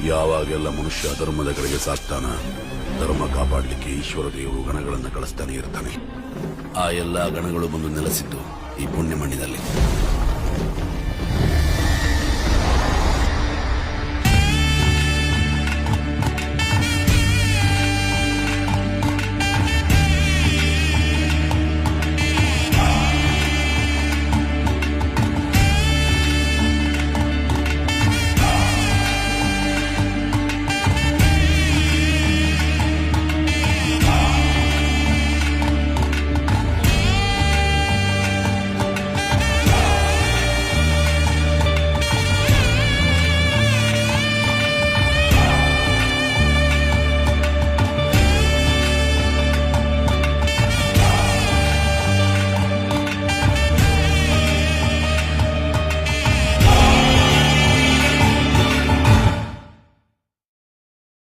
ಯಾವಾಗೆಲ್ಲ ಮನುಷ್ಯ ಧರ್ಮದ ಕಡೆಗೆ ಸಾಕ್ತಾನ, ಧರ್ಮ ಕಾಪಾಡಲಿಕ್ಕೆ ಈಶ್ವರ ದೇವರು ಗಣಗಳನ್ನು ಕಳಿಸ್ತಾನೆ ಇರ್ತಾನೆ. ಆ ಎಲ್ಲಾ ಗಣಗಳು ಬಂದು ನೆಲೆಸಿದ್ದು ಈ ಪುಣ್ಯ ಮಣ್ಣಿನಲ್ಲಿ.